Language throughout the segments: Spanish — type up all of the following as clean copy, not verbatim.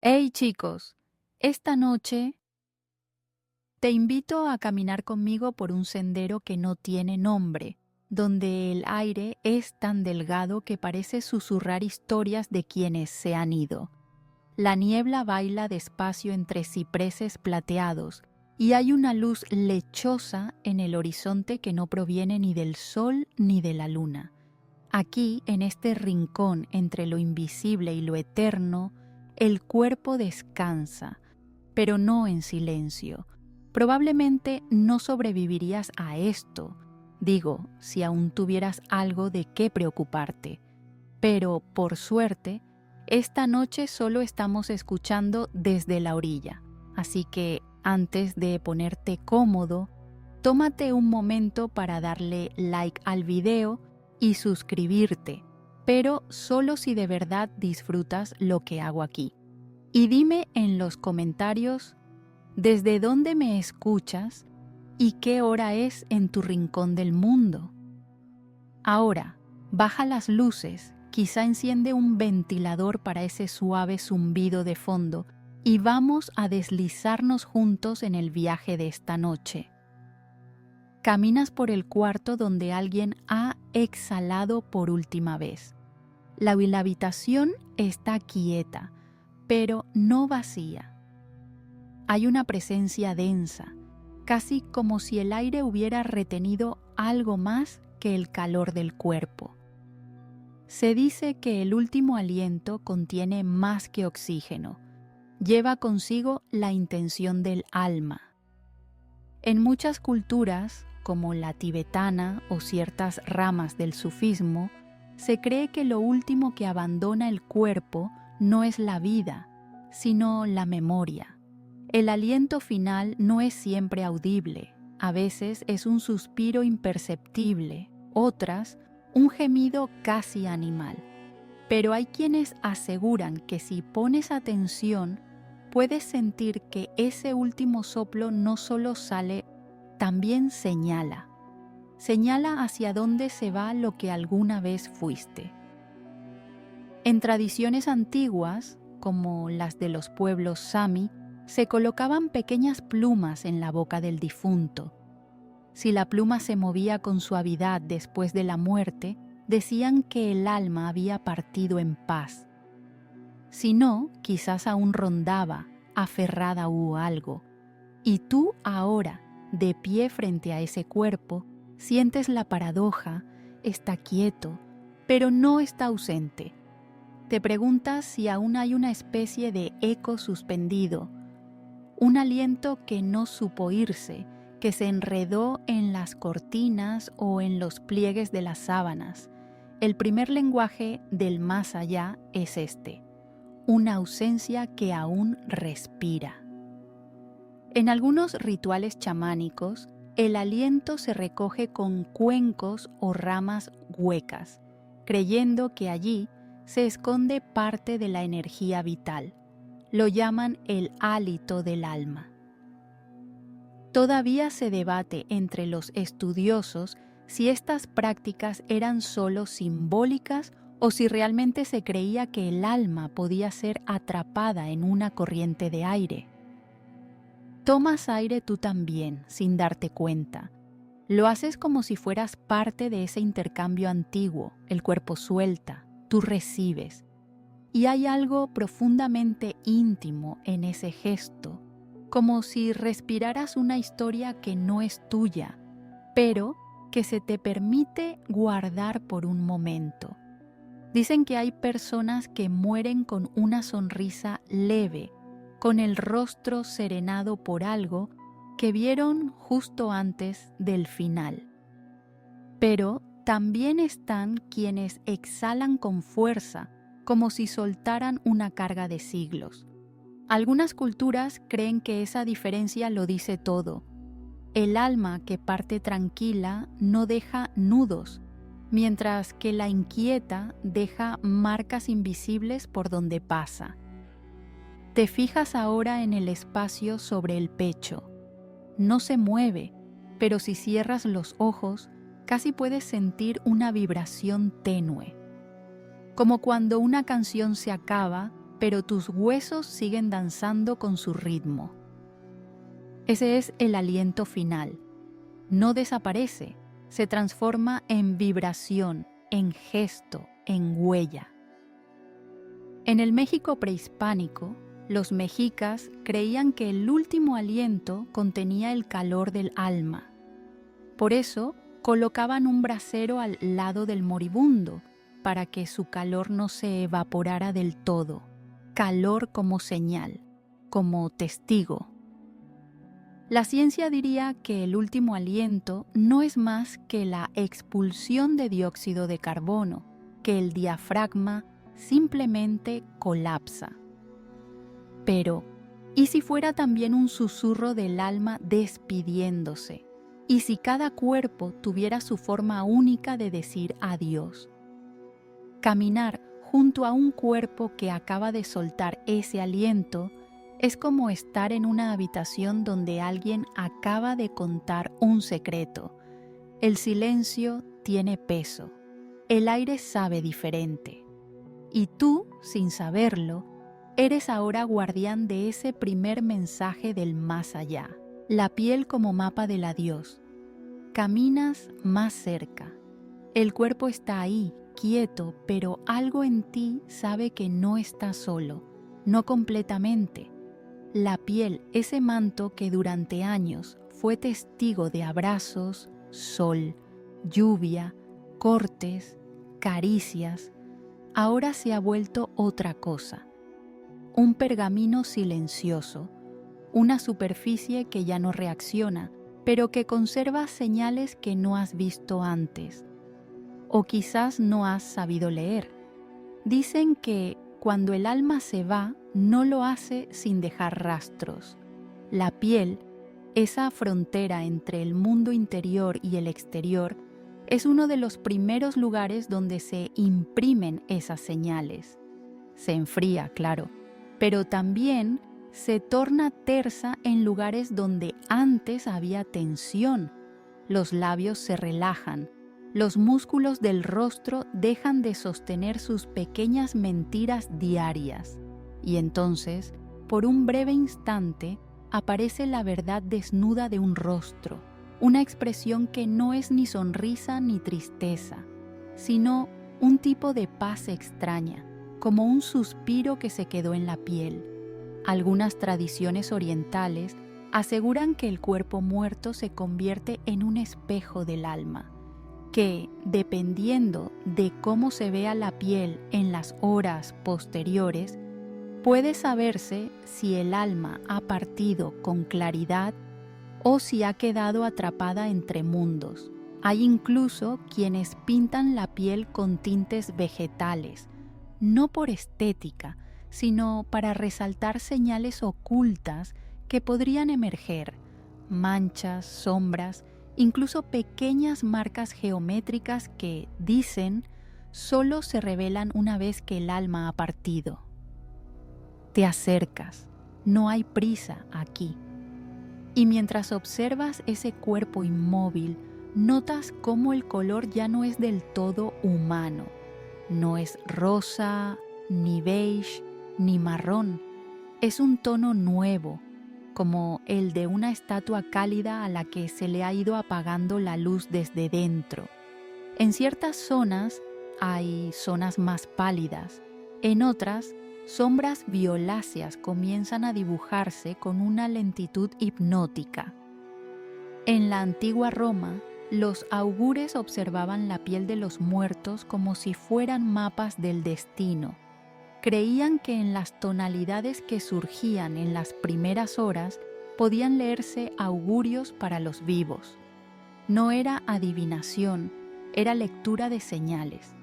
Hey chicos, esta noche te invito a caminar conmigo por un sendero que no tiene nombre, donde el aire es tan delgado que parece susurrar historias de quienes se han ido. La niebla baila despacio entre cipreses plateados y hay una luz lechosa en el horizonte que no proviene ni del sol ni de la luna. Aquí, en este rincón entre lo invisible y lo eterno, el cuerpo descansa, pero no en silencio. Probablemente no sobrevivirías a esto, digo, si aún tuvieras algo de qué preocuparte. Pero, por suerte, esta noche solo estamos escuchando desde la orilla. Así que, antes de ponerte cómodo, tómate un momento para darle like al video y suscribirte, pero solo si de verdad disfrutas lo que hago aquí. Y dime en los comentarios desde dónde me escuchas y qué hora es en tu rincón del mundo. Ahora, baja las luces, quizá enciende un ventilador para ese suave zumbido de fondo y vamos a deslizarnos juntos en el viaje de esta noche. Caminas por el cuarto donde alguien ha exhalado por última vez. La habitación está quieta, pero no vacía. Hay una presencia densa, casi como si el aire hubiera retenido algo más que el calor del cuerpo. Se dice que el último aliento contiene más que oxígeno, lleva consigo la intención del alma. En muchas culturas, como la tibetana o ciertas ramas del sufismo, se cree que lo último que abandona el cuerpo no es la vida, sino la memoria. El aliento final no es siempre audible, a veces es un suspiro imperceptible, otras un gemido casi animal. Pero hay quienes aseguran que si pones atención, puedes sentir que ese último soplo no solo sale, también señala. Señala hacia dónde se va lo que alguna vez fuiste. En tradiciones antiguas, como las de los pueblos Sami, se colocaban pequeñas plumas en la boca del difunto. Si la pluma se movía con suavidad después de la muerte, decían que el alma había partido en paz. Si no, quizás aún rondaba, aferrada o algo. Y tú ahora, de pie frente a ese cuerpo, sientes la paradoja, está quieto, pero no está ausente. Te preguntas si aún hay una especie de eco suspendido, un aliento que no supo irse, que se enredó en las cortinas o en los pliegues de las sábanas. El primer lenguaje del más allá es este, una ausencia que aún respira. En algunos rituales chamánicos, el aliento se recoge con cuencos o ramas huecas, creyendo que allí se esconde parte de la energía vital. Lo llaman el hálito del alma. Todavía se debate entre los estudiosos si estas prácticas eran solo simbólicas o si realmente se creía que el alma podía ser atrapada en una corriente de aire. Tomas aire tú también, sin darte cuenta. Lo haces como si fueras parte de ese intercambio antiguo, el cuerpo suelta, tú recibes. Y hay algo profundamente íntimo en ese gesto, como si respiraras una historia que no es tuya, pero que se te permite guardar por un momento. Dicen que hay personas que mueren con una sonrisa leve, con el rostro serenado por algo que vieron justo antes del final. Pero también están quienes exhalan con fuerza, como si soltaran una carga de siglos. Algunas culturas creen que esa diferencia lo dice todo. El alma que parte tranquila no deja nudos, mientras que la inquieta deja marcas invisibles por donde pasa. Te fijas ahora en el espacio sobre el pecho. No se mueve, pero si cierras los ojos, casi puedes sentir una vibración tenue. Como cuando una canción se acaba pero tus huesos siguen danzando con su ritmo. Ese es el aliento final. No desaparece, se transforma en vibración, en gesto, en huella. En el México prehispánico, los mexicas creían que el último aliento contenía el calor del alma. Por eso, colocaban un brasero al lado del moribundo para que su calor no se evaporara del todo. Calor como señal, como testigo. La ciencia diría que el último aliento no es más que la expulsión de dióxido de carbono, que el diafragma simplemente colapsa. Pero, ¿y si fuera también un susurro del alma despidiéndose? ¿Y si cada cuerpo tuviera su forma única de decir adiós? Caminar junto a un cuerpo que acaba de soltar ese aliento es como estar en una habitación donde alguien acaba de contar un secreto. El silencio tiene peso. El aire sabe diferente. Y tú, sin saberlo, eres ahora guardián de ese primer mensaje del más allá. La piel como mapa del adiós. Caminas más cerca. El cuerpo está ahí, quieto, pero algo en ti sabe que no está solo, no completamente. La piel, ese manto que durante años fue testigo de abrazos, sol, lluvia, cortes, caricias, ahora se ha vuelto otra cosa. Un pergamino silencioso, una superficie que ya no reacciona, pero que conserva señales que no has visto antes, o quizás no has sabido leer. Dicen que cuando el alma se va, no lo hace sin dejar rastros. La piel, esa frontera entre el mundo interior y el exterior, es uno de los primeros lugares donde se imprimen esas señales. Se enfría, claro, pero también se torna tersa en lugares donde antes había tensión. Los labios se relajan, los músculos del rostro dejan de sostener sus pequeñas mentiras diarias. Y entonces, por un breve instante, aparece la verdad desnuda de un rostro, una expresión que no es ni sonrisa ni tristeza, sino un tipo de paz extraña, como un suspiro que se quedó en la piel. Algunas tradiciones orientales aseguran que el cuerpo muerto se convierte en un espejo del alma, que, dependiendo de cómo se vea la piel en las horas posteriores, puede saberse si el alma ha partido con claridad o si ha quedado atrapada entre mundos. Hay incluso quienes pintan la piel con tintes vegetales, no por estética, sino para resaltar señales ocultas que podrían emerger, manchas, sombras, incluso pequeñas marcas geométricas que, dicen, solo se revelan una vez que el alma ha partido. Te acercas, no hay prisa aquí. Y mientras observas ese cuerpo inmóvil, notas cómo el color ya no es del todo humano. No es rosa, ni beige, ni marrón. Es un tono nuevo, como el de una estatua cálida a la que se le ha ido apagando la luz desde dentro. En ciertas zonas hay zonas más pálidas, en otras sombras violáceas comienzan a dibujarse con una lentitud hipnótica. En la antigua Roma, los augures observaban la piel de los muertos como si fueran mapas del destino. Creían que en las tonalidades que surgían en las primeras horas podían leerse augurios para los vivos. No era adivinación, era lectura de señales.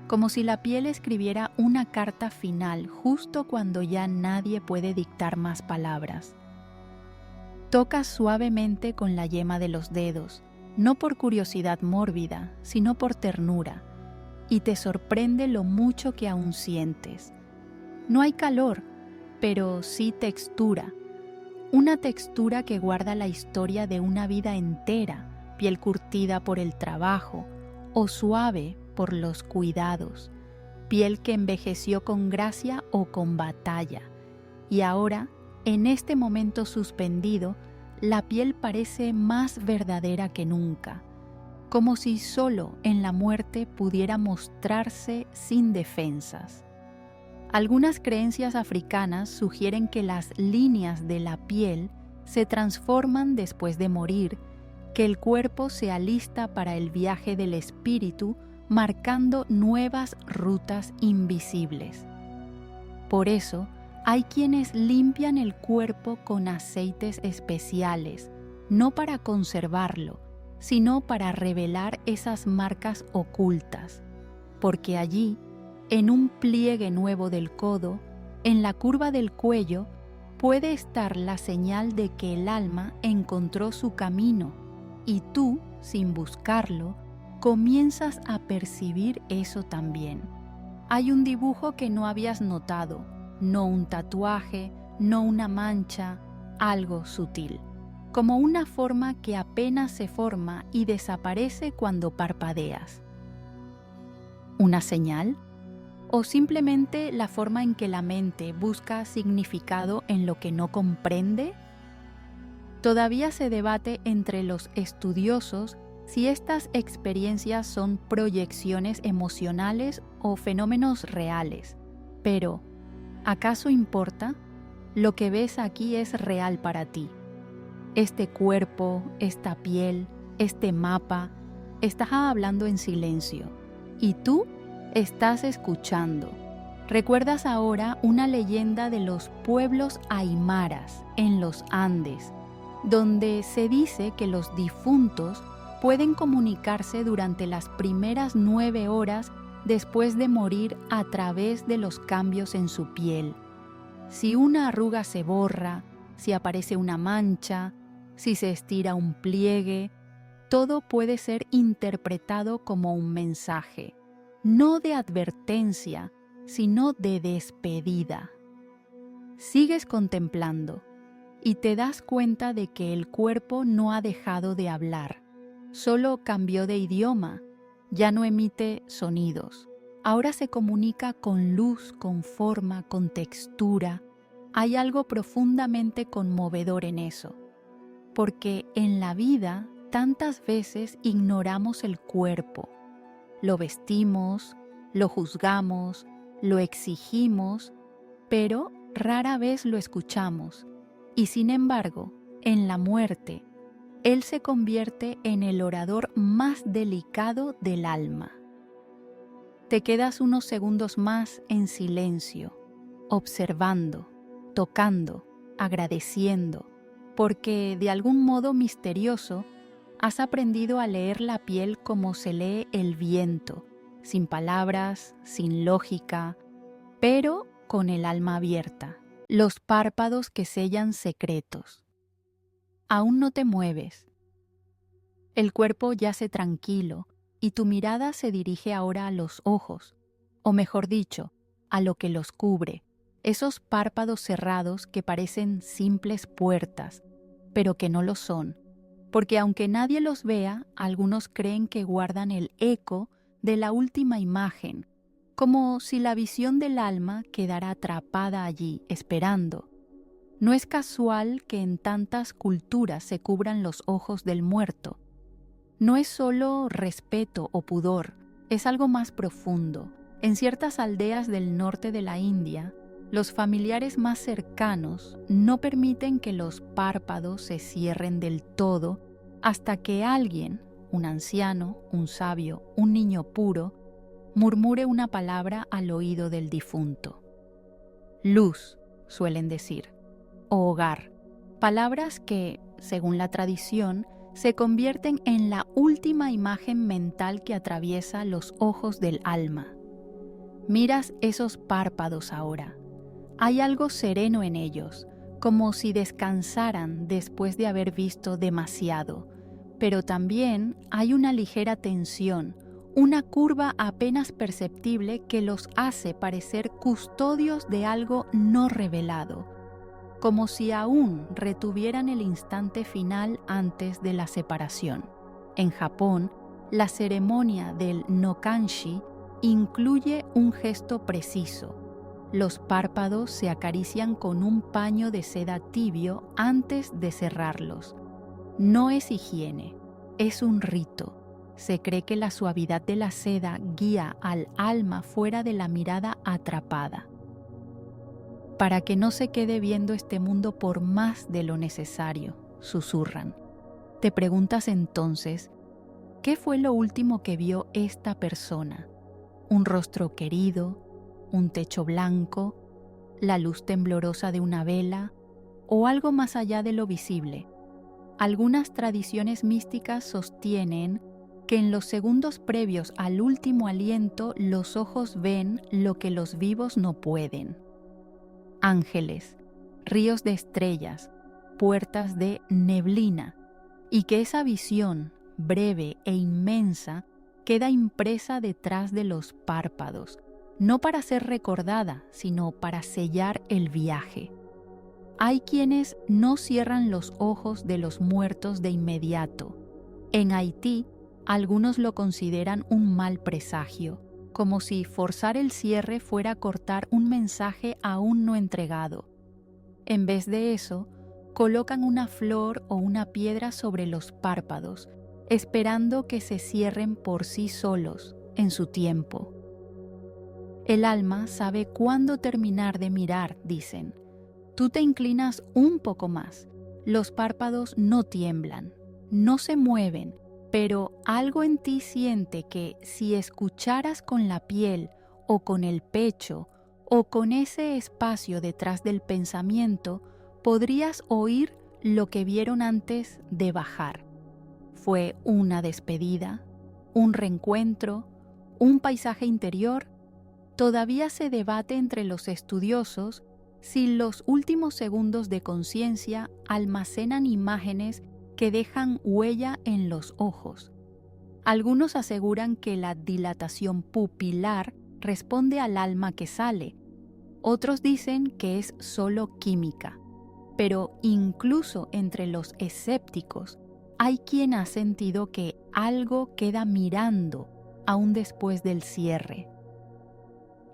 Como si la piel escribiera una carta final justo cuando ya nadie puede dictar más palabras. Tocas suavemente con la yema de los dedos, no por curiosidad mórbida, sino por ternura, y te sorprende lo mucho que aún sientes. No hay calor, pero sí textura, una textura que guarda la historia de una vida entera, piel curtida por el trabajo o suave por los cuidados. piel que envejeció con gracia o con batalla, y ahora, en este momento suspendido, la piel parece más verdadera que nunca, como si solo en la muerte pudiera mostrarse sin defensas. Algunas creencias africanas sugieren que las líneas de la piel se transforman después de morir, que el cuerpo se alista para el viaje del espíritu, marcando nuevas rutas invisibles. Por eso, hay quienes limpian el cuerpo con aceites especiales, no para conservarlo, sino para revelar esas marcas ocultas, porque allí, en un pliegue nuevo del codo, en la curva del cuello, puede estar la señal de que el alma encontró su camino y tú, sin buscarlo, comienzas a percibir eso también. Hay un dibujo que no habías notado, no un tatuaje, no una mancha, algo sutil, como una forma que apenas se forma y desaparece cuando parpadeas. ¿Una señal? ¿O simplemente la forma en que la mente busca significado en lo que no comprende? Todavía se debate entre los estudiosos si estas experiencias son proyecciones emocionales o fenómenos reales. Pero, ¿acaso importa? Lo que ves aquí es real para ti. Este cuerpo, esta piel, este mapa, estás hablando en silencio. Y tú estás escuchando. ¿Recuerdas ahora una leyenda de los pueblos aymaras en los Andes, donde se dice que los difuntos pueden comunicarse durante las primeras 9 horas después de morir a través de los cambios en su piel? Si una arruga se borra, si aparece una mancha, si se estira un pliegue, todo puede ser interpretado como un mensaje, no de advertencia, sino de despedida. Sigues contemplando y te das cuenta de que el cuerpo no ha dejado de hablar, solo cambió de idioma, ya no emite sonidos. Ahora se comunica con luz, con forma, con textura. Hay algo profundamente conmovedor en eso, porque en la vida tantas veces ignoramos el cuerpo, lo vestimos, lo juzgamos, lo exigimos, pero rara vez lo escuchamos. Y sin embargo, en la muerte, Él se convierte en el orador más delicado del alma. Te quedas unos segundos más en silencio, observando, tocando, agradeciendo, porque de algún modo misterioso has aprendido a leer la piel como se lee el viento, sin palabras, sin lógica, pero con el alma abierta, los párpados que sellan secretos. Aún no te mueves. El cuerpo yace tranquilo y tu mirada se dirige ahora a los ojos, o mejor dicho, a lo que los cubre, esos párpados cerrados que parecen simples puertas, pero que no lo son, porque aunque nadie los vea, algunos creen que guardan el eco de la última imagen, como si la visión del alma quedara atrapada allí, esperando. No es casual que en tantas culturas se cubran los ojos del muerto. No es solo respeto o pudor, es algo más profundo. En ciertas aldeas del norte de la India, los familiares más cercanos no permiten que los párpados se cierren del todo hasta que alguien, un anciano, un sabio, un niño puro, murmure una palabra al oído del difunto. Luz, suelen decir, o hogar, palabras que, según la tradición, se convierten en la última imagen mental que atraviesa los ojos del alma. Miras esos párpados ahora. Hay algo sereno en ellos, como si descansaran después de haber visto demasiado, pero también hay una ligera tensión, una curva apenas perceptible que los hace parecer custodios de algo no revelado, como si aún retuvieran el instante final antes de la separación. En Japón, la ceremonia del Nokanshi incluye un gesto preciso. Los párpados se acarician con un paño de seda tibio antes de cerrarlos. No es higiene, es un rito. Se cree que la suavidad de la seda guía al alma fuera de la mirada atrapada, para que no se quede viendo este mundo por más de lo necesario, susurran. Te preguntas entonces, ¿qué fue lo último que vio esta persona? ¿Un rostro querido? ¿Un techo blanco? ¿La luz temblorosa de una vela? ¿O algo más allá de lo visible? Algunas tradiciones místicas sostienen que en los segundos previos al último aliento los ojos ven lo que los vivos no pueden. Ángeles, ríos de estrellas, puertas de neblina, y que esa visión, breve e inmensa, queda impresa detrás de los párpados, no para ser recordada, sino para sellar el viaje. Hay quienes no cierran los ojos de los muertos de inmediato. En Haití, algunos lo consideran un mal presagio, como si forzar el cierre fuera cortar un mensaje aún no entregado. En vez de eso, colocan una flor o una piedra sobre los párpados, esperando que se cierren por sí solos, en su tiempo. El alma sabe cuándo terminar de mirar, dicen. Tú te inclinas un poco más. Los párpados no tiemblan, no se mueven, pero algo en ti siente que si escucharas con la piel o con el pecho o con ese espacio detrás del pensamiento, podrías oír lo que vieron antes de bajar. ¿Fue una despedida, un reencuentro, un paisaje interior? Todavía se debate entre los estudiosos si los últimos segundos de conciencia almacenan imágenes que dejan huella en los ojos. Algunos aseguran que la dilatación pupilar responde al alma que sale. Otros dicen que es solo química. Pero incluso entre los escépticos hay quien ha sentido que algo queda mirando aún después del cierre.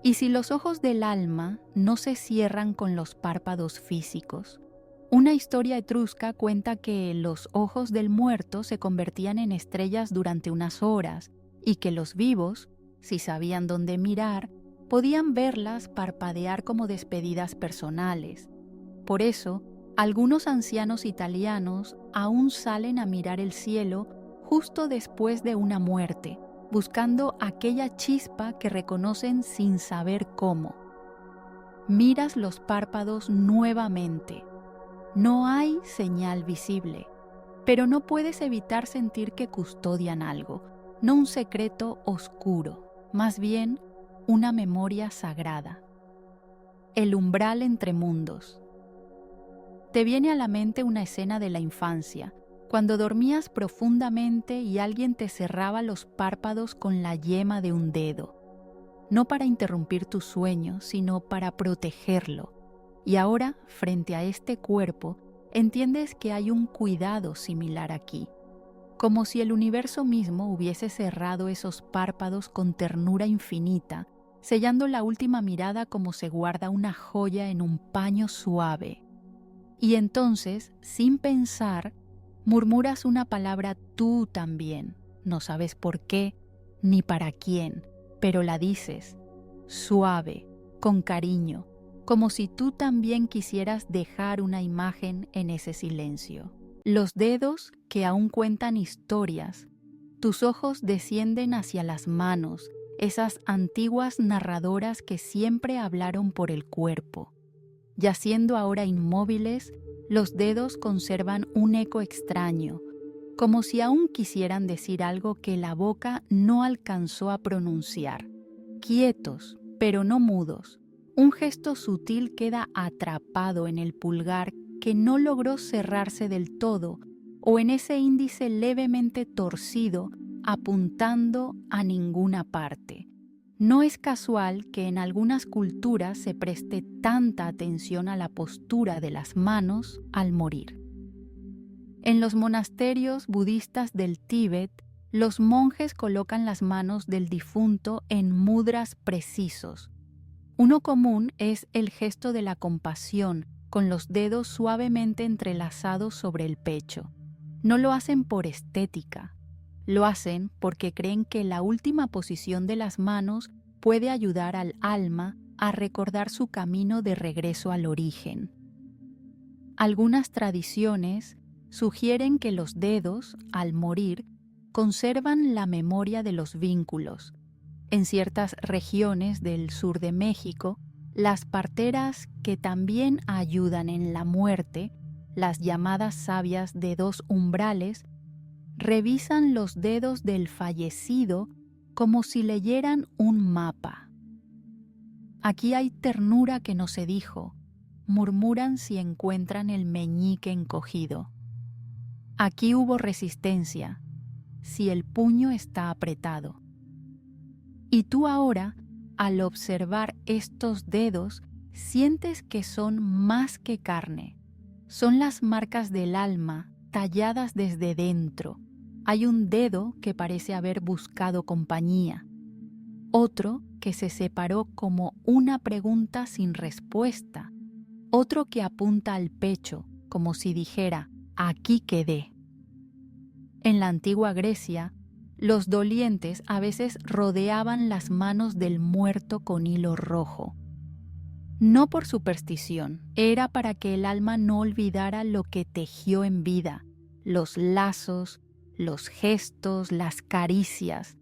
Y si los ojos del alma no se cierran con los párpados físicos, una historia etrusca cuenta que los ojos del muerto se convertían en estrellas durante unas horas y que los vivos, si sabían dónde mirar, podían verlas parpadear como despedidas personales. Por eso, algunos ancianos italianos aún salen a mirar el cielo justo después de una muerte, buscando aquella chispa que reconocen sin saber cómo. Miras los párpados nuevamente. No hay señal visible, pero no puedes evitar sentir que custodian algo, no un secreto oscuro, más bien una memoria sagrada. El umbral entre mundos. Te viene a la mente una escena de la infancia, cuando dormías profundamente y alguien te cerraba los párpados con la yema de un dedo, no para interrumpir tu sueño, sino para protegerlo. Y ahora, frente a este cuerpo, entiendes que hay un cuidado similar aquí, como si el universo mismo hubiese cerrado esos párpados con ternura infinita, sellando la última mirada como se guarda una joya en un paño suave. Y entonces, sin pensar, murmuras una palabra tú también. No sabes por qué, ni para quién, pero la dices, suave, con cariño, como si tú también quisieras dejar una imagen en ese silencio. Los dedos que aún cuentan historias, tus ojos descienden hacia las manos, esas antiguas narradoras que siempre hablaron por el cuerpo. Yaciendo ahora inmóviles, los dedos conservan un eco extraño, como si aún quisieran decir algo que la boca no alcanzó a pronunciar. Quietos, pero no mudos. Un gesto sutil queda atrapado en el pulgar que no logró cerrarse del todo, o en ese índice levemente torcido apuntando a ninguna parte. No es casual que en algunas culturas se preste tanta atención a la postura de las manos al morir. En los monasterios budistas del Tíbet, Los monjes colocan las manos del difunto en mudras precisos. Uno común es el gesto de la compasión, con los dedos suavemente entrelazados sobre el pecho. No lo hacen por estética, lo hacen porque creen que la última posición de las manos puede ayudar al alma a recordar su camino de regreso al origen. Algunas tradiciones sugieren que los dedos, al morir, conservan la memoria de los vínculos. En ciertas regiones del sur de México, las parteras que también ayudan en la muerte, las llamadas sabias de 2 umbrales, revisan los dedos del fallecido como si leyeran un mapa. Aquí hay ternura que no se dijo, murmuran si encuentran el meñique encogido. Aquí hubo resistencia, si el puño está apretado. Y tú ahora, al observar estos dedos, sientes que son más que carne. Son las marcas del alma talladas desde dentro. Hay un dedo que parece haber buscado compañía. Otro que se separó como una pregunta sin respuesta. Otro que apunta al pecho, como si dijera, aquí quedé. En la antigua Grecia, los dolientes a veces rodeaban las manos del muerto con hilo rojo. No por superstición, era para que el alma no olvidara lo que tejió en vida, los lazos, los gestos, las caricias.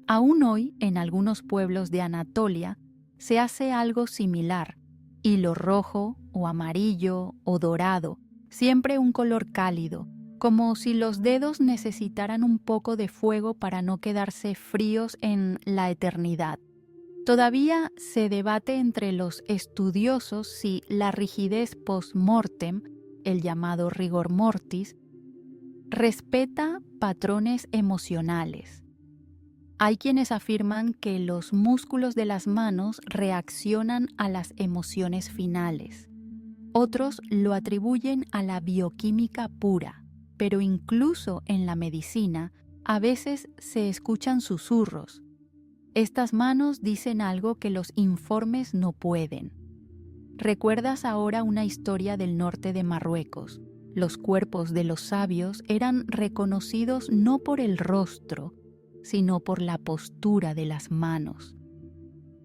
Aún hoy, en algunos pueblos de Anatolia, se hace algo similar, hilo rojo o amarillo o dorado, siempre un color cálido, como si los dedos necesitaran un poco de fuego para no quedarse fríos en la eternidad. Todavía se debate entre los estudiosos si la rigidez post-mortem, el llamado rigor mortis, respeta patrones emocionales. Hay quienes afirman que los músculos de las manos reaccionan a las emociones finales. Otros lo atribuyen a la bioquímica pura, pero incluso en la medicina a veces se escuchan susurros. Estas manos dicen algo que los informes no pueden. ¿Recuerdas ahora una historia del norte de Marruecos? Los cuerpos de los sabios eran reconocidos no por el rostro, sino por la postura de las manos.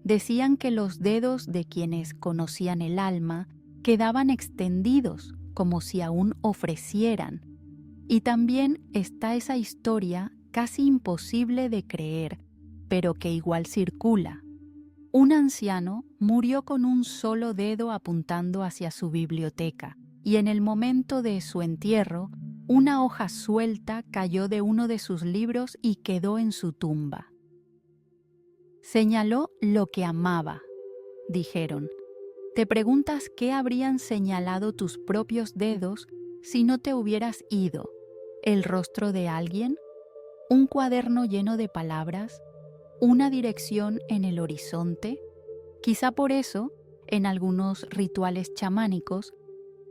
Decían que los dedos de quienes conocían el alma quedaban extendidos, como si aún ofrecieran. Y también está esa historia casi imposible de creer, pero que igual circula. Un anciano murió con un solo dedo apuntando hacia su biblioteca, y en el momento de su entierro, una hoja suelta cayó de uno de sus libros y quedó en su tumba. Señaló lo que amaba, dijeron. ¿Te preguntas qué habrían señalado tus propios dedos si no te hubieras ido? ¿El rostro de alguien? ¿Un cuaderno lleno de palabras? ¿Una dirección en el horizonte? Quizá por eso, en algunos rituales chamánicos,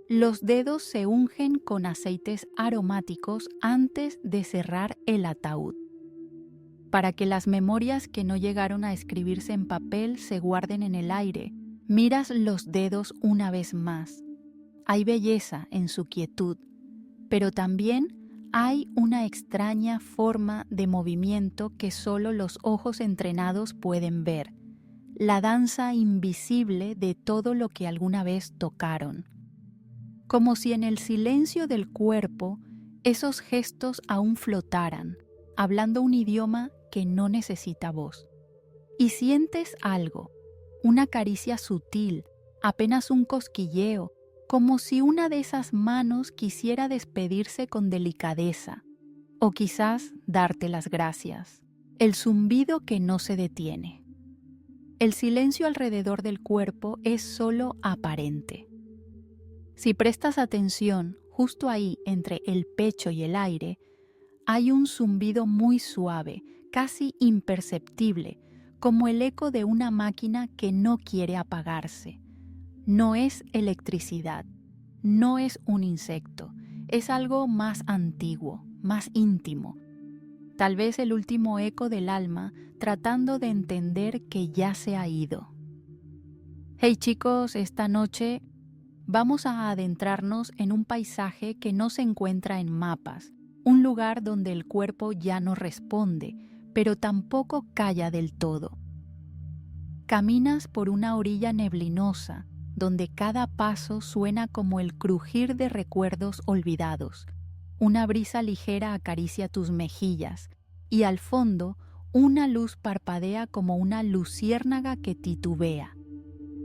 los dedos se ungen con aceites aromáticos antes de cerrar el ataúd, para que las memorias que no llegaron a escribirse en papel se guarden en el aire. Miras los dedos una vez más. Hay belleza en su quietud, pero también hay una extraña forma de movimiento que solo los ojos entrenados pueden ver, la danza invisible de todo lo que alguna vez tocaron. Como si en el silencio del cuerpo esos gestos aún flotaran, hablando un idioma que no necesita voz. Y sientes algo, una caricia sutil, apenas un cosquilleo, como si una de esas manos quisiera despedirse con delicadeza, o quizás darte las gracias. El zumbido que no se detiene. El silencio alrededor del cuerpo es solo aparente. Si prestas atención, justo ahí entre el pecho y el aire, hay un zumbido muy suave, casi imperceptible, como el eco de una máquina que no quiere apagarse. No es electricidad, no es un insecto, es algo más antiguo, más íntimo. tal vez el último eco del alma tratando de entender que ya se ha ido. Hey chicos, esta noche vamos a adentrarnos en un paisaje que no se encuentra en mapas, un lugar donde el cuerpo ya no responde, pero tampoco calla del todo. Caminas por una orilla neblinosa, donde cada paso suena como el crujir de recuerdos olvidados. Una brisa ligera acaricia tus mejillas, y al fondo una luz parpadea como una luciérnaga que titubea.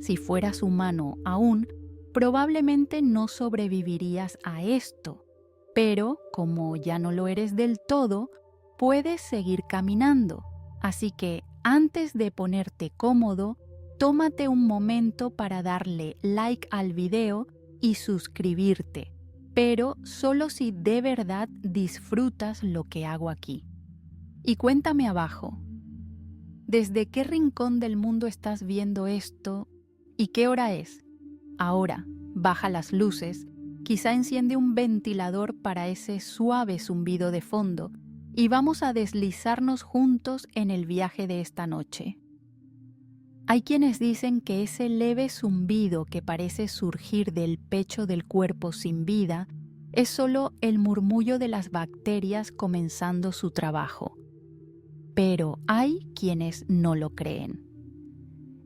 Si fueras humano aún, probablemente no sobrevivirías a esto, pero como ya no lo eres del todo, puedes seguir caminando. Así que antes de ponerte cómodo, tómate un momento para darle like al video y suscribirte, pero solo si de verdad disfrutas lo que hago aquí. Y cuéntame abajo, ¿desde qué rincón del mundo estás viendo esto y qué hora es? Ahora, baja las luces, quizá enciende un ventilador para ese suave zumbido de fondo y vamos a deslizarnos juntos en el viaje de esta noche. Hay quienes dicen que ese leve zumbido que parece surgir del pecho del cuerpo sin vida es solo el murmullo de las bacterias comenzando su trabajo. Pero hay quienes no lo creen.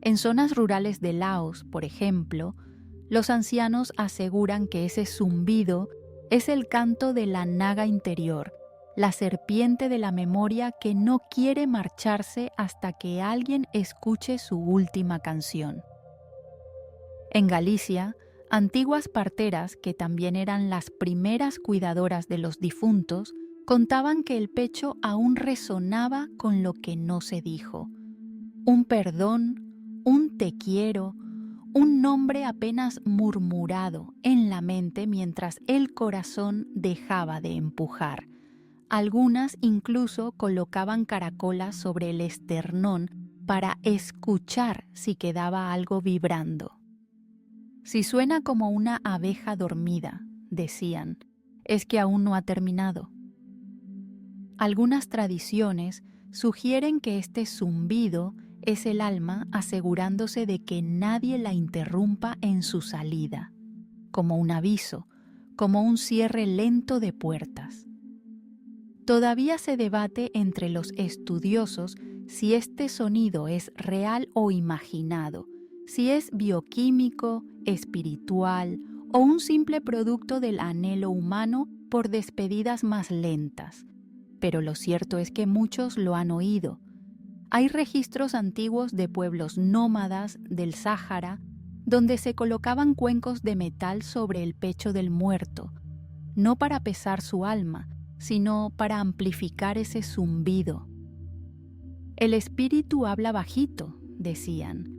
En zonas rurales de Laos, por ejemplo, los ancianos aseguran que ese zumbido es el canto de la naga interior, la serpiente de la memoria que no quiere marcharse hasta que alguien escuche su última canción. En Galicia, antiguas parteras, que también eran las primeras cuidadoras de los difuntos, contaban que el pecho aún resonaba con lo que no se dijo. Un perdón, un te quiero, un nombre apenas murmurado en la mente mientras el corazón dejaba de empujar. Algunas incluso colocaban caracolas sobre el esternón para escuchar si quedaba algo vibrando. Si suena como una abeja dormida, decían, es que aún no ha terminado. Algunas tradiciones sugieren que este zumbido es el alma asegurándose de que nadie la interrumpa en su salida, como un aviso, como un cierre lento de puertas. Todavía se debate entre los estudiosos si este sonido es real o imaginado, si es bioquímico, espiritual o un simple producto del anhelo humano por despedidas más lentas. Pero lo cierto es que muchos lo han oído. Hay registros antiguos de pueblos nómadas del Sáhara donde se colocaban cuencos de metal sobre el pecho del muerto, no para pesar su alma, sino para amplificar ese zumbido. El espíritu habla bajito, decían,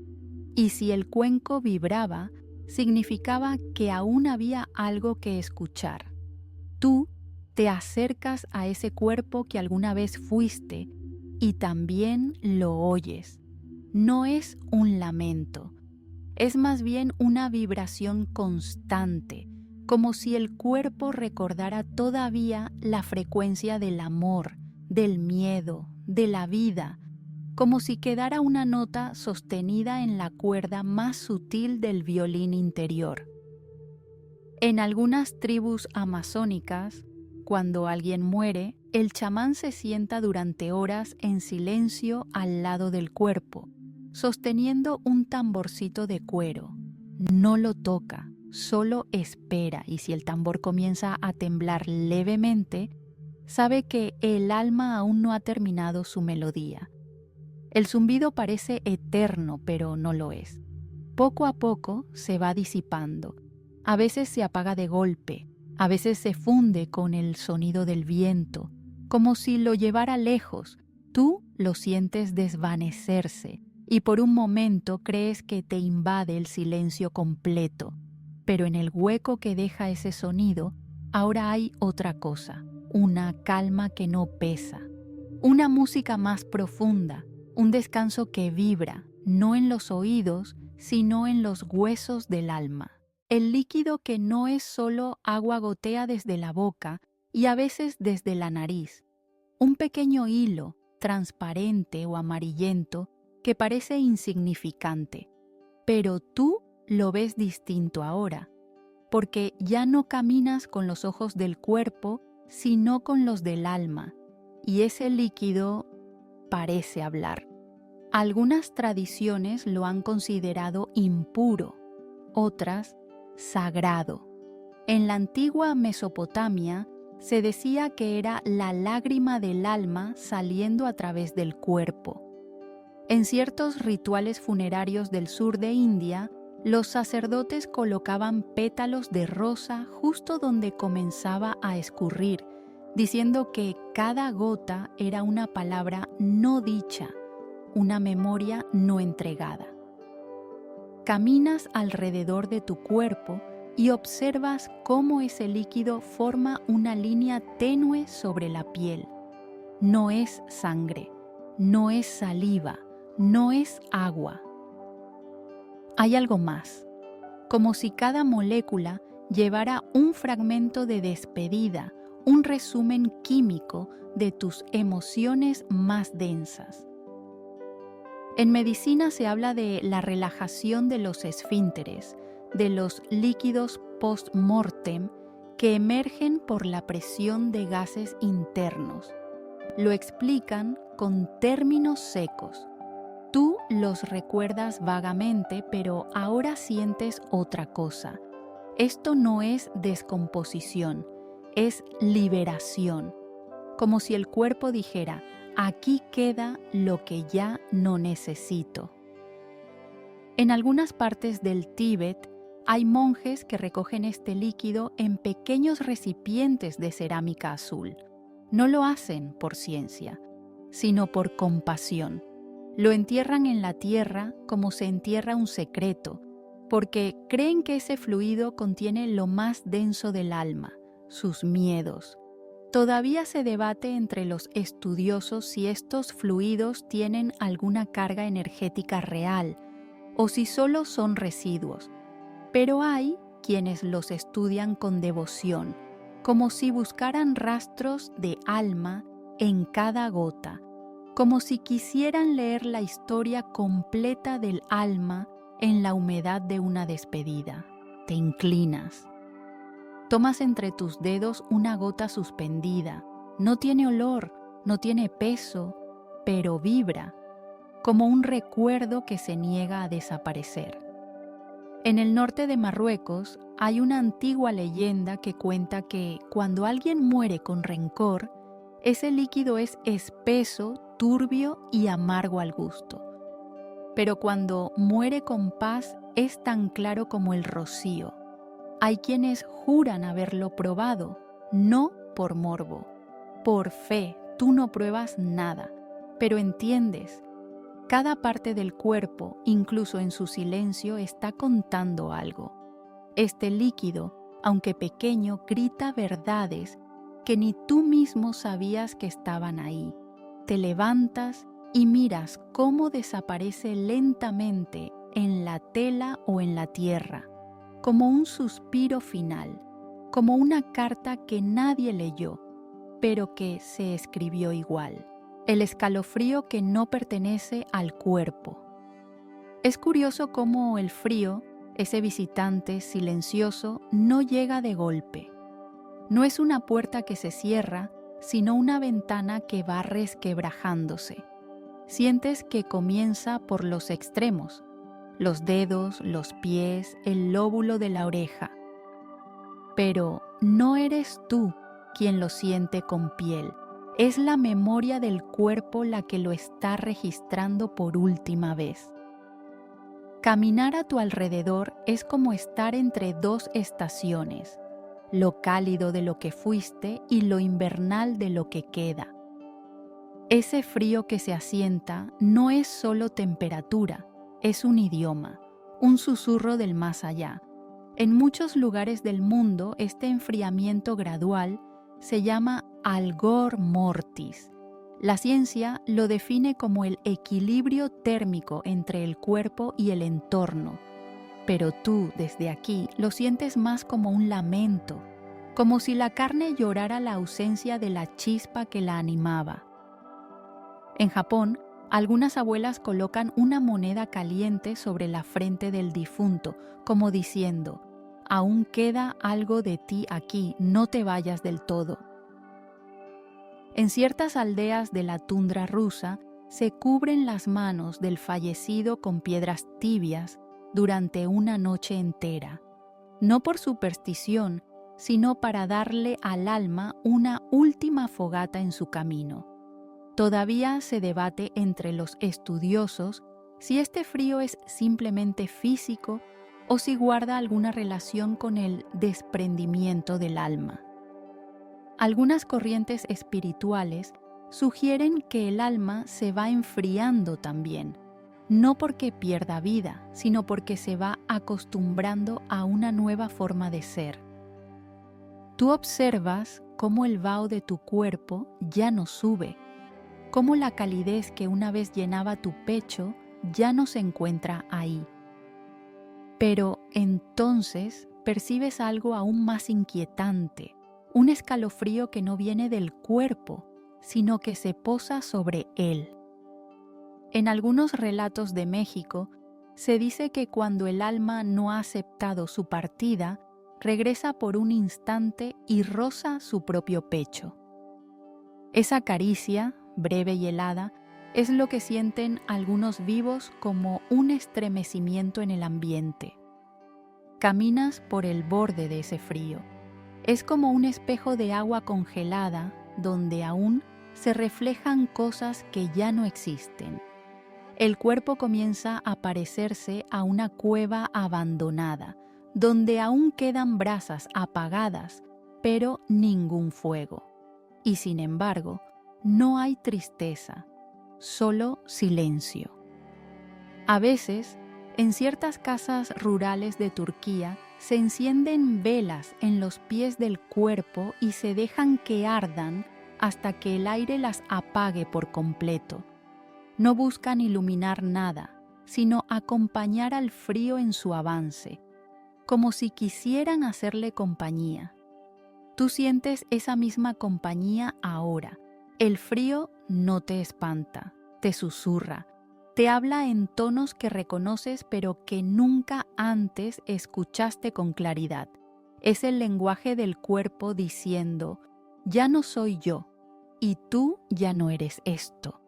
y si el cuenco vibraba, significaba que aún había algo que escuchar. Tú te acercas a ese cuerpo que alguna vez fuiste y también lo oyes. No es un lamento, es más bien una vibración constante, como si el cuerpo recordara todavía la frecuencia del amor, del miedo, de la vida, como si quedara una nota sostenida en la cuerda más sutil del violín interior. En algunas tribus amazónicas, cuando alguien muere, el chamán se sienta durante horas en silencio al lado del cuerpo, sosteniendo un tamborcito de cuero. No lo toca, solo espera, y si el tambor comienza a temblar levemente, sabe que el alma aún no ha terminado su melodía. El zumbido parece eterno, pero no lo es. Poco a poco se va disipando. A veces se apaga de golpe, a veces se funde con el sonido del viento, como si lo llevara lejos. Tú lo sientes desvanecerse y por un momento crees que te invade el silencio completo. Pero en el hueco que deja ese sonido, ahora hay otra cosa, una calma que no pesa, una música más profunda, un descanso que vibra, no en los oídos, sino en los huesos del alma. El líquido que no es solo agua gotea desde la boca y a veces desde la nariz. un pequeño hilo transparente o amarillento que parece insignificante, pero tú lo ves distinto ahora, porque ya no caminas con los ojos del cuerpo, sino con los del alma, y ese líquido parece hablar. Algunas tradiciones lo han considerado impuro, otras sagrado. En la antigua Mesopotamia se decía que era la lágrima del alma saliendo a través del cuerpo. En ciertos rituales funerarios del sur de India, los sacerdotes colocaban pétalos de rosa justo donde comenzaba a escurrir, diciendo que cada gota era una palabra no dicha, una memoria no entregada. Caminas alrededor de tu cuerpo y observas cómo ese líquido forma una línea tenue sobre la piel. No es sangre, no es saliva, no es agua. Hay algo más, como si cada molécula llevara un fragmento de despedida, un resumen químico de tus emociones más densas. En medicina se habla de la relajación de los esfínteres, de los líquidos post-mortem que emergen por la presión de gases internos. Lo explican con términos secos. Tú los recuerdas vagamente, pero ahora sientes otra cosa. Esto no es descomposición, es liberación. Como si el cuerpo dijera, aquí queda lo que ya no necesito. En algunas partes del Tíbet hay monjes que recogen este líquido en pequeños recipientes de cerámica azul. No lo hacen por ciencia, sino por compasión. Lo entierran en la tierra como se entierra un secreto, porque creen que ese fluido contiene lo más denso del alma, sus miedos. Todavía se debate entre los estudiosos si estos fluidos tienen alguna carga energética real o si solo son residuos, pero hay quienes los estudian con devoción, como si buscaran rastros de alma en cada gota, como si quisieran leer la historia completa del alma en la humedad de una despedida. Te inclinas. Tomas entre tus dedos una gota suspendida. No tiene olor, no tiene peso, pero vibra, como un recuerdo que se niega a desaparecer. En el norte de Marruecos hay una antigua leyenda que cuenta que cuando alguien muere con rencor, ese líquido es espeso, turbio y amargo al gusto. Pero cuando muere con paz es tan claro como el rocío. Hay quienes juran haberlo probado, no por morbo, por fe. Tú no pruebas nada, pero entiendes. Cada parte del cuerpo, incluso en su silencio, está contando algo. Este líquido, aunque pequeño, grita verdades que ni tú mismo sabías que estaban ahí. Te levantas y miras cómo desaparece lentamente en la tela o en la tierra, como un suspiro final, como una carta que nadie leyó, pero que se escribió igual. El escalofrío que no pertenece al cuerpo. Es curioso cómo el frío, ese visitante silencioso, no llega de golpe. No es una puerta que se cierra, sino una ventana que va resquebrajándose. Sientes que comienza por los extremos, los dedos, los pies, el lóbulo de la oreja. Pero no eres tú quien lo siente con piel. Es la memoria del cuerpo la que lo está registrando por última vez. Caminar a tu alrededor es como estar entre dos estaciones, lo cálido de lo que fuiste y lo invernal de lo que queda. Ese frío que se asienta no es solo temperatura, es un idioma, un susurro del más allá. En muchos lugares del mundo, este enfriamiento gradual se llama algor mortis. La ciencia lo define como el equilibrio térmico entre el cuerpo y el entorno, pero tú desde aquí lo sientes más como un lamento, como si la carne llorara la ausencia de la chispa que la animaba. En Japón, algunas abuelas colocan una moneda caliente sobre la frente del difunto, como diciendo: «Aún queda algo de ti aquí, no te vayas del todo». En ciertas aldeas de la tundra rusa, se cubren las manos del fallecido con piedras tibias durante una noche entera, no por superstición, sino para darle al alma una última fogata en su camino. Todavía se debate entre los estudiosos si este frío es simplemente físico o si guarda alguna relación con el desprendimiento del alma. Algunas corrientes espirituales sugieren que el alma se va enfriando también, no porque pierda vida, sino porque se va acostumbrando a una nueva forma de ser. Tú observas cómo el vaho de tu cuerpo ya no sube, cómo la calidez que una vez llenaba tu pecho ya no se encuentra ahí. Pero entonces percibes algo aún más inquietante, un escalofrío que no viene del cuerpo, sino que se posa sobre él. En algunos relatos de México, se dice que cuando el alma no ha aceptado su partida, regresa por un instante y roza su propio pecho. Esa caricia, breve y helada, es lo que sienten algunos vivos como un estremecimiento en el ambiente. Caminas por el borde de ese frío. Es como un espejo de agua congelada donde aún se reflejan cosas que ya no existen. El cuerpo comienza a parecerse a una cueva abandonada, donde aún quedan brasas apagadas, pero ningún fuego. Y sin embargo, no hay tristeza, solo silencio. A veces, en ciertas casas rurales de Turquía, se encienden velas en los pies del cuerpo y se dejan que ardan hasta que el aire las apague por completo. No buscan iluminar nada, sino acompañar al frío en su avance, como si quisieran hacerle compañía. Tú sientes esa misma compañía ahora. El frío no te espanta, te susurra, te habla en tonos que reconoces pero que nunca antes escuchaste con claridad. Es el lenguaje del cuerpo diciendo: ya no soy yo, y tú ya no eres esto.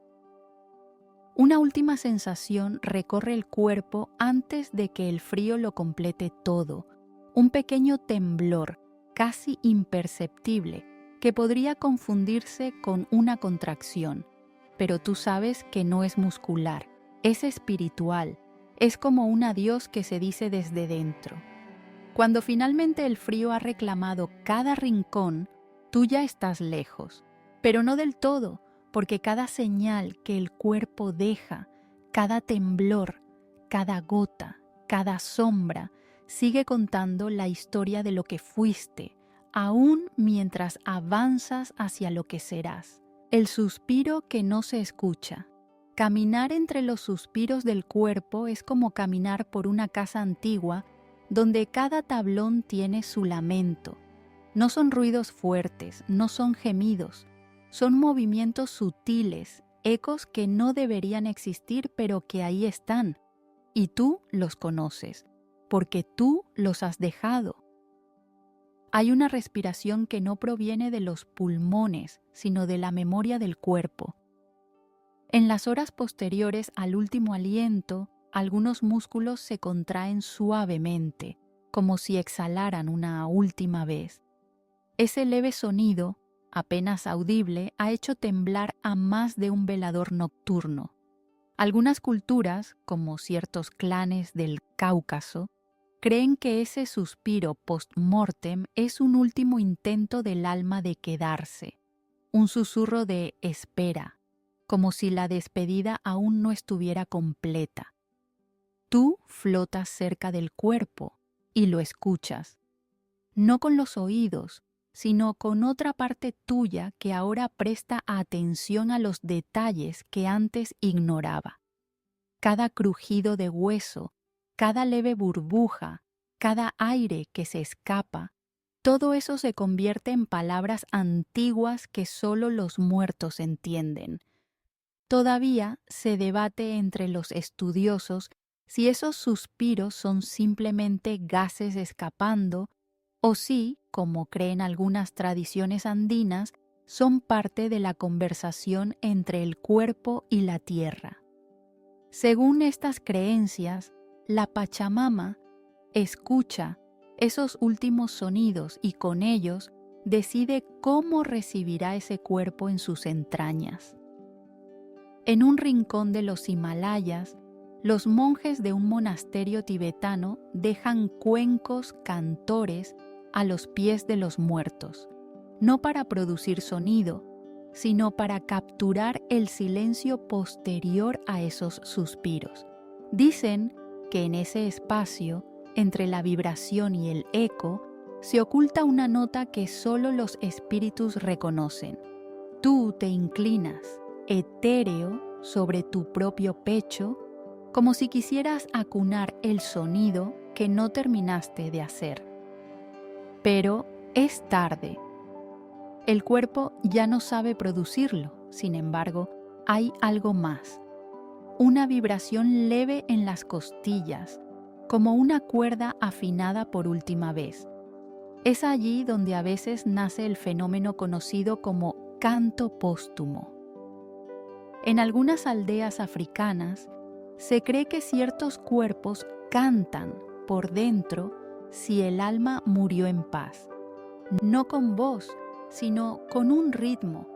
Una última sensación recorre el cuerpo antes de que el frío lo complete todo, un pequeño temblor, casi imperceptible, que podría confundirse con una contracción, pero tú sabes que no es muscular, es espiritual, es como un adiós que se dice desde dentro. Cuando finalmente el frío ha reclamado cada rincón, tú ya estás lejos, pero no del todo, porque cada señal que el cuerpo deja, cada temblor, cada gota, cada sombra, sigue contando la historia de lo que fuiste, aún mientras avanzas hacia lo que serás. El suspiro que no se escucha. Caminar entre los suspiros del cuerpo es como caminar por una casa antigua donde cada tablón tiene su lamento. No son ruidos fuertes, no son gemidos, son movimientos sutiles, ecos que no deberían existir pero que ahí están, y tú los conoces, porque tú los has dejado. Hay una respiración que no proviene de los pulmones, sino de la memoria del cuerpo. En las horas posteriores al último aliento, algunos músculos se contraen suavemente, como si exhalaran una última vez. Ese leve sonido, apenas audible, ha hecho temblar a más de un velador nocturno. Algunas culturas, como ciertos clanes del Cáucaso, creen que ese suspiro post-mortem es un último intento del alma de quedarse, un susurro de espera, como si la despedida aún no estuviera completa. Tú flotas cerca del cuerpo y lo escuchas, no con los oídos, sino con otra parte tuya que ahora presta atención a los detalles que antes ignoraba. Cada crujido de hueso, cada leve burbuja, cada aire que se escapa, Todo eso se convierte en palabras antiguas que solo los muertos entienden. Todavía se debate entre los estudiosos si esos suspiros son simplemente gases escapando o si, como creen algunas tradiciones andinas, son parte de la conversación entre el cuerpo y la tierra. Según estas creencias, la Pachamama escucha esos últimos sonidos y con ellos decide cómo recibirá ese cuerpo en sus entrañas. En un rincón de los Himalayas, los monjes de un monasterio tibetano dejan cuencos cantores a los pies de los muertos, no para producir sonido, sino para capturar el silencio posterior a esos suspiros. Dicen que en ese espacio, entre la vibración y el eco, se oculta una nota que solo los espíritus reconocen. Tú te inclinas, etéreo, sobre tu propio pecho, como si quisieras acunar el sonido que no terminaste de hacer. Pero es tarde. El cuerpo ya no sabe producirlo, sin embargo, hay algo más. Una vibración leve en las costillas, como una cuerda afinada por última vez. Es allí donde a veces nace el fenómeno conocido como canto póstumo. En algunas aldeas africanas, se cree que ciertos cuerpos cantan por dentro si el alma murió en paz, no con voz, sino con un ritmo,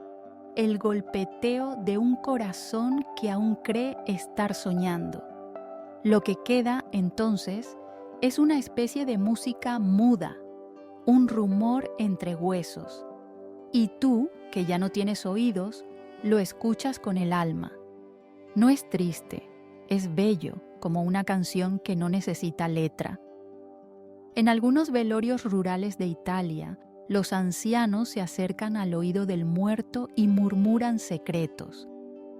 el golpeteo de un corazón que aún cree estar soñando. Lo que queda, entonces, es una especie de música muda, un rumor entre huesos. Y tú, que ya no tienes oídos, lo escuchas con el alma. No es triste, es bello, como una canción que no necesita letra. En algunos velorios rurales de Italia, los ancianos se acercan al oído del muerto y murmuran secretos.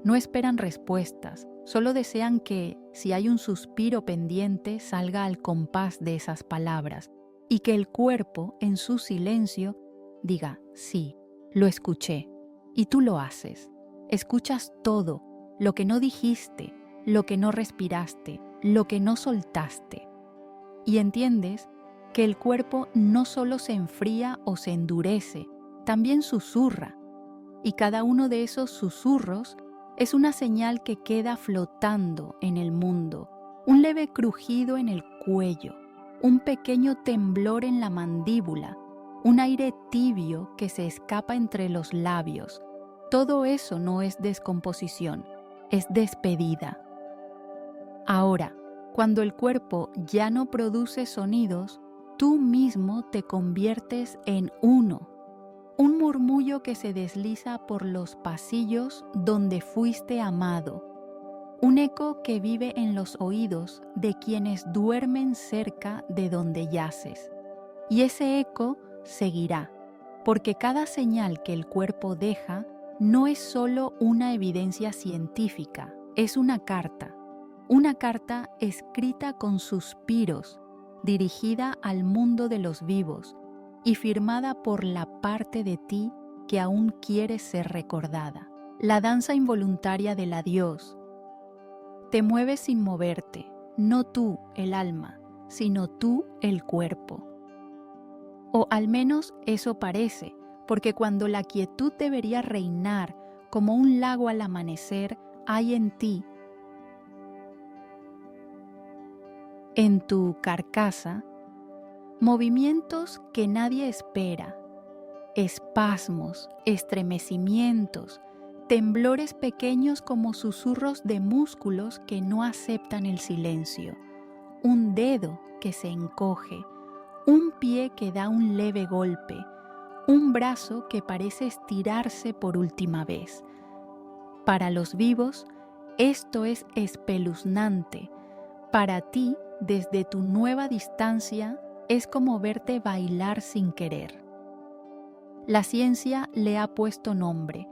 No esperan respuestas, solo desean que, si hay un suspiro pendiente, salga al compás de esas palabras y que el cuerpo, en su silencio, diga, sí, lo escuché, y tú lo haces. Escuchas todo, lo que no dijiste, lo que no respiraste, lo que no soltaste. Y entiendes que el cuerpo no solo se enfría o se endurece, también susurra. Y cada uno de esos susurros es una señal que queda flotando en el mundo, un leve crujido en el cuello, un pequeño temblor en la mandíbula, un aire tibio que se escapa entre los labios. Todo eso no es descomposición, es despedida. Ahora, cuando el cuerpo ya no produce sonidos, tú mismo te conviertes en uno, un murmullo que se desliza por los pasillos donde fuiste amado, un eco que vive en los oídos de quienes duermen cerca de donde yaces. Y ese eco seguirá, porque cada señal que el cuerpo deja no es solo una evidencia científica, es una carta escrita con suspiros, dirigida al mundo de los vivos y firmada por la parte de ti que aún quiere ser recordada. La danza involuntaria del adiós. Te mueves sin moverte, no tú, el alma, sino tú, el cuerpo. O al menos eso parece, porque cuando la quietud debería reinar como un lago al amanecer, hay en ti, en tu carcasa, movimientos que nadie espera, espasmos, estremecimientos, temblores pequeños como susurros de músculos que no aceptan el silencio, un dedo que se encoge, un pie que da un leve golpe, un brazo que parece estirarse por última vez. Para los vivos, esto es espeluznante. Para ti, desde tu nueva distancia, es como verte bailar sin querer. La ciencia le ha puesto nombre: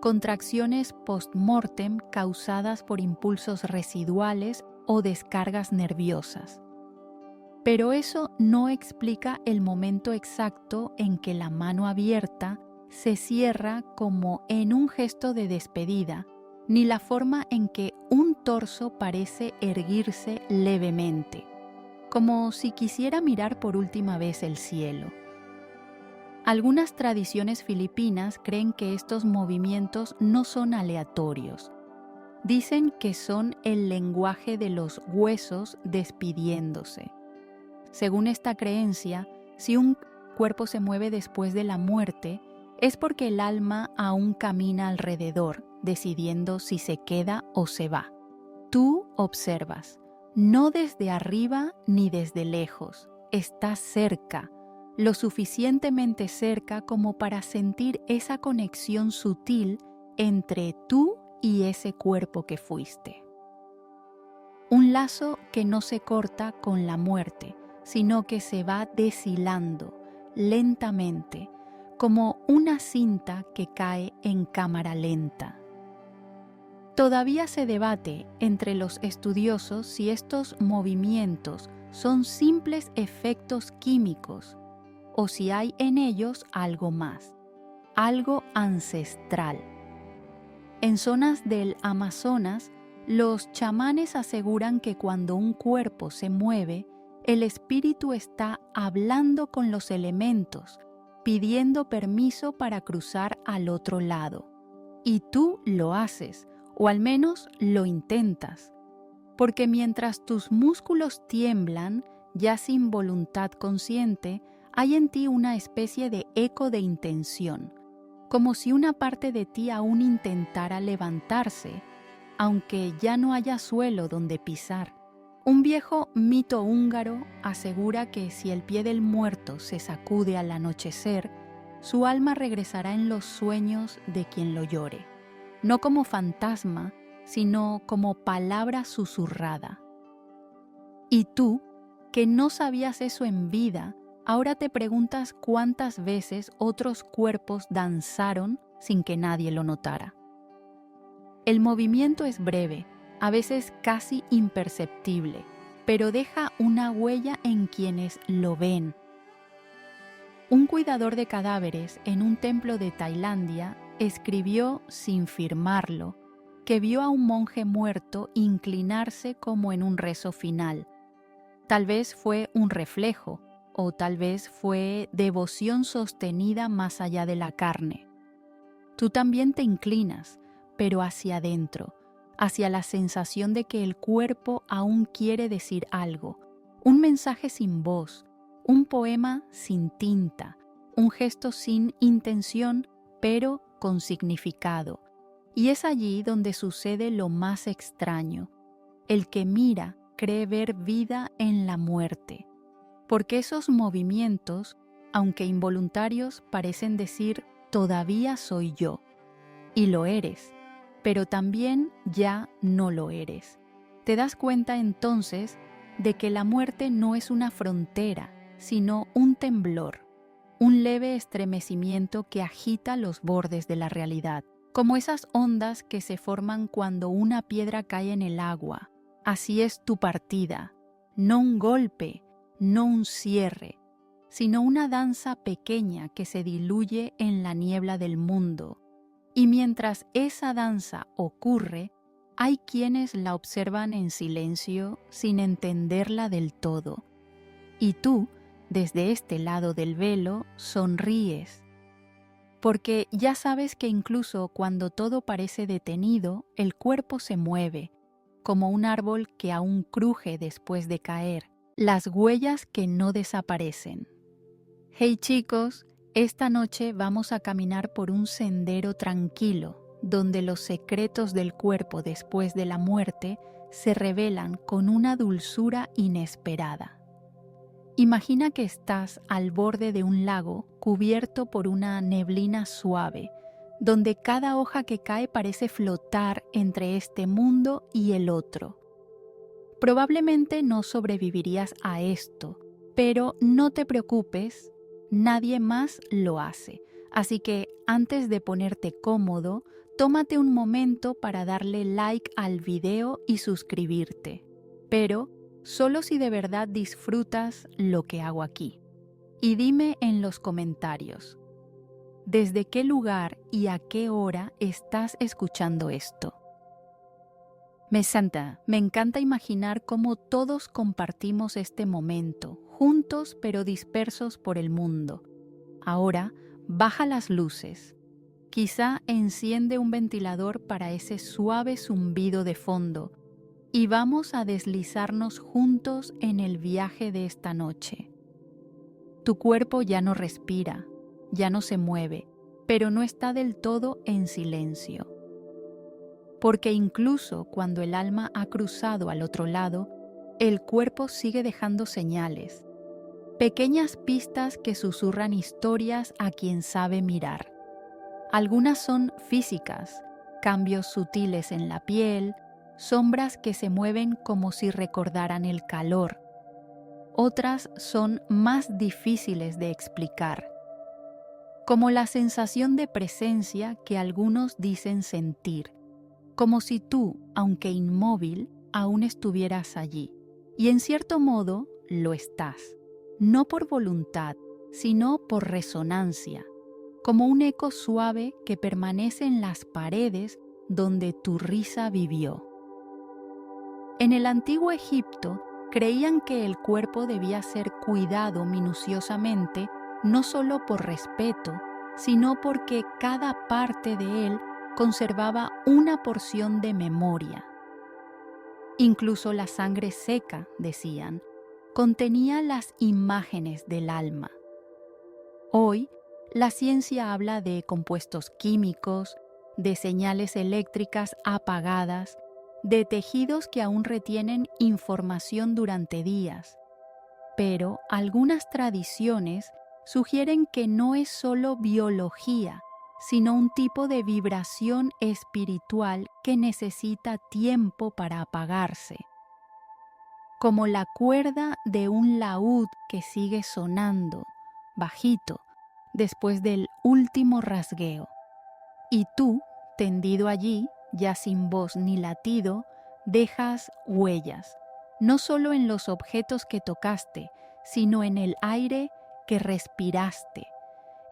contracciones post-mortem causadas por impulsos residuales o descargas nerviosas. Pero eso no explica el momento exacto en que la mano abierta se cierra como en un gesto de despedida, ni la forma en que un torso parece erguirse levemente, como si quisiera mirar por última vez el cielo. Algunas tradiciones filipinas creen que estos movimientos no son aleatorios. Dicen que son el lenguaje de los huesos despidiéndose. Según esta creencia, si un cuerpo se mueve después de la muerte, es porque el alma aún camina alrededor, decidiendo si se queda o se va. Tú observas, no desde arriba ni desde lejos, estás cerca, lo suficientemente cerca como para sentir esa conexión sutil entre tú y ese cuerpo que fuiste. Un lazo que no se corta con la muerte, sino que se va deshilando lentamente, como una cinta que cae en cámara lenta. Todavía se debate entre los estudiosos si estos movimientos son simples efectos químicos o si hay en ellos algo más, algo ancestral. En zonas del Amazonas, los chamanes aseguran que cuando un cuerpo se mueve, el espíritu está hablando con los elementos, pidiendo permiso para cruzar al otro lado. Y tú lo haces, o al menos lo intentas, porque mientras tus músculos tiemblan, ya sin voluntad consciente, hay en ti una especie de eco de intención, como si una parte de ti aún intentara levantarse, aunque ya no haya suelo donde pisar. Un viejo mito húngaro asegura que si el pie del muerto se sacude al anochecer, su alma regresará en los sueños de quien lo llore, no como fantasma, sino como palabra susurrada. Y tú, que no sabías eso en vida, ahora te preguntas cuántas veces otros cuerpos danzaron sin que nadie lo notara. El movimiento es breve, a veces casi imperceptible, pero deja una huella en quienes lo ven. Un cuidador de cadáveres en un templo de Tailandia escribió sin firmarlo que vio a un monje muerto inclinarse como en un rezo final. Tal vez fue un reflejo, o tal vez fue devoción sostenida más allá de la carne. Tú también te inclinas, pero hacia adentro, hacia la sensación de que el cuerpo aún quiere decir algo, un mensaje sin voz, un poema sin tinta, un gesto sin intención, pero con significado. Y es allí donde sucede lo más extraño. El que mira cree ver vida en la muerte, porque esos movimientos, aunque involuntarios, parecen decir todavía soy yo, y lo eres, pero también ya no lo eres. Te das cuenta entonces de que la muerte no es una frontera, sino un temblor, un leve estremecimiento que agita los bordes de la realidad, como esas ondas que se forman cuando una piedra cae en el agua. Así es tu partida, no un golpe, no un cierre, sino una danza pequeña que se diluye en la niebla del mundo. Y mientras esa danza ocurre, hay quienes la observan en silencio sin entenderla del todo. Y tú, desde este lado del velo, sonríes, porque ya sabes que incluso cuando todo parece detenido, el cuerpo se mueve, como un árbol que aún cruje después de caer, las huellas que no desaparecen. Hey chicos, esta noche vamos a caminar por un sendero tranquilo, donde los secretos del cuerpo después de la muerte se revelan con una dulzura inesperada. Imagina que estás al borde de un lago cubierto por una neblina suave, donde cada hoja que cae parece flotar entre este mundo y el otro. Probablemente no sobrevivirías a esto, pero no te preocupes, nadie más lo hace. Así que antes de ponerte cómodo, tómate un momento para darle like al video y suscribirte. Pero solo si de verdad disfrutas lo que hago aquí. Y dime en los comentarios, ¿desde qué lugar y a qué hora estás escuchando esto? Me encanta imaginar cómo todos compartimos este momento, juntos pero dispersos por el mundo. Ahora, baja las luces. Quizá enciende un ventilador para ese suave zumbido de fondo y vamos a deslizarnos juntos en el viaje de esta noche. Tu cuerpo ya no respira, ya no se mueve, pero no está del todo en silencio. Porque incluso cuando el alma ha cruzado al otro lado, el cuerpo sigue dejando señales, pequeñas pistas que susurran historias a quien sabe mirar. Algunas son físicas, cambios sutiles en la piel, sombras que se mueven como si recordaran el calor. Otras son más difíciles de explicar, como la sensación de presencia que algunos dicen sentir, como si tú, aunque inmóvil, aún estuvieras allí. Y en cierto modo, lo estás, no por voluntad, sino por resonancia, como un eco suave que permanece en las paredes donde tu risa vivió. En el antiguo Egipto, creían que el cuerpo debía ser cuidado minuciosamente, no solo por respeto, sino porque cada parte de él conservaba una porción de memoria. Incluso la sangre seca, decían, contenía las imágenes del alma. Hoy, la ciencia habla de compuestos químicos, de señales eléctricas apagadas, de tejidos que aún retienen información durante días. Pero algunas tradiciones sugieren que no es solo biología, sino un tipo de vibración espiritual que necesita tiempo para apagarse. Como la cuerda de un laúd que sigue sonando, bajito, después del último rasgueo. Y tú, tendido allí, ya sin voz ni latido, dejas huellas, no solo en los objetos que tocaste, sino en el aire que respiraste,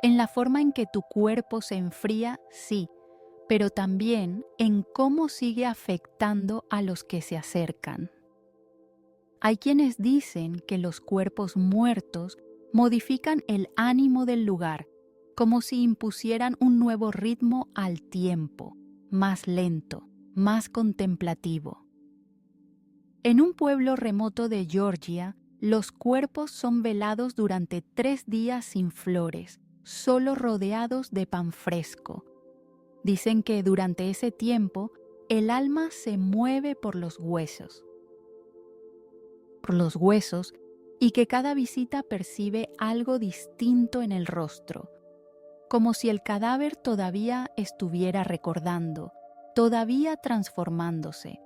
en la forma en que tu cuerpo se enfría, sí, pero también en cómo sigue afectando a los que se acercan. Hay quienes dicen que los cuerpos muertos modifican el ánimo del lugar, como si impusieran un nuevo ritmo al tiempo, más lento, más contemplativo. En un pueblo remoto de Georgia, los cuerpos son velados durante 3 días sin flores, solo rodeados de pan fresco. Dicen que durante ese tiempo el alma se mueve por los huesos, y que cada visita percibe algo distinto en el rostro, como si el cadáver todavía estuviera recordando, todavía transformándose.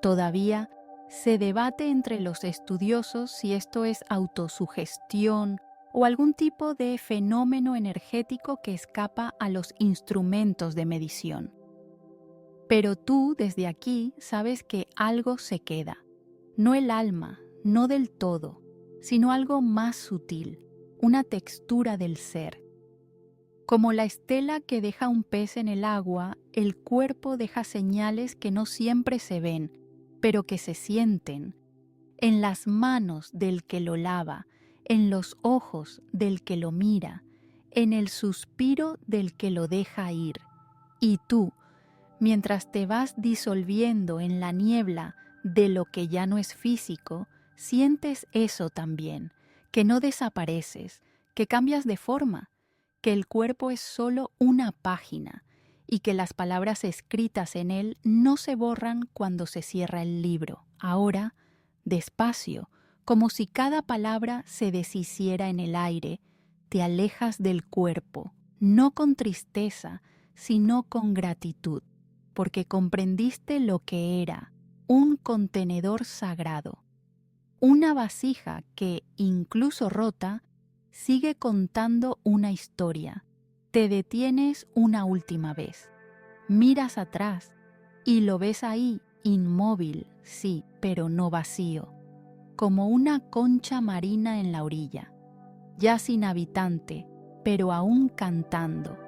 Todavía se debate entre los estudiosos si esto es autosugestión o algún tipo de fenómeno energético que escapa a los instrumentos de medición. Pero tú, desde aquí, sabes que algo se queda. No el alma, no del todo, sino algo más sutil, una textura del ser. Como la estela que deja un pez en el agua, el cuerpo deja señales que no siempre se ven, pero que se sienten, en las manos del que lo lava, en los ojos del que lo mira, en el suspiro del que lo deja ir. Y tú, mientras te vas disolviendo en la niebla de lo que ya no es físico, sientes eso también, que no desapareces, que cambias de forma, que el cuerpo es solo una página y que las palabras escritas en él no se borran cuando se cierra el libro. Ahora, despacio, como si cada palabra se deshiciera en el aire, te alejas del cuerpo, no con tristeza, sino con gratitud, porque comprendiste lo que era, un contenedor sagrado, una vasija que, incluso rota, sigue contando una historia. Te detienes una última vez, miras atrás y lo ves ahí, inmóvil, sí, pero no vacío. como una concha marina en la orilla, ya sin habitante, pero aún cantando.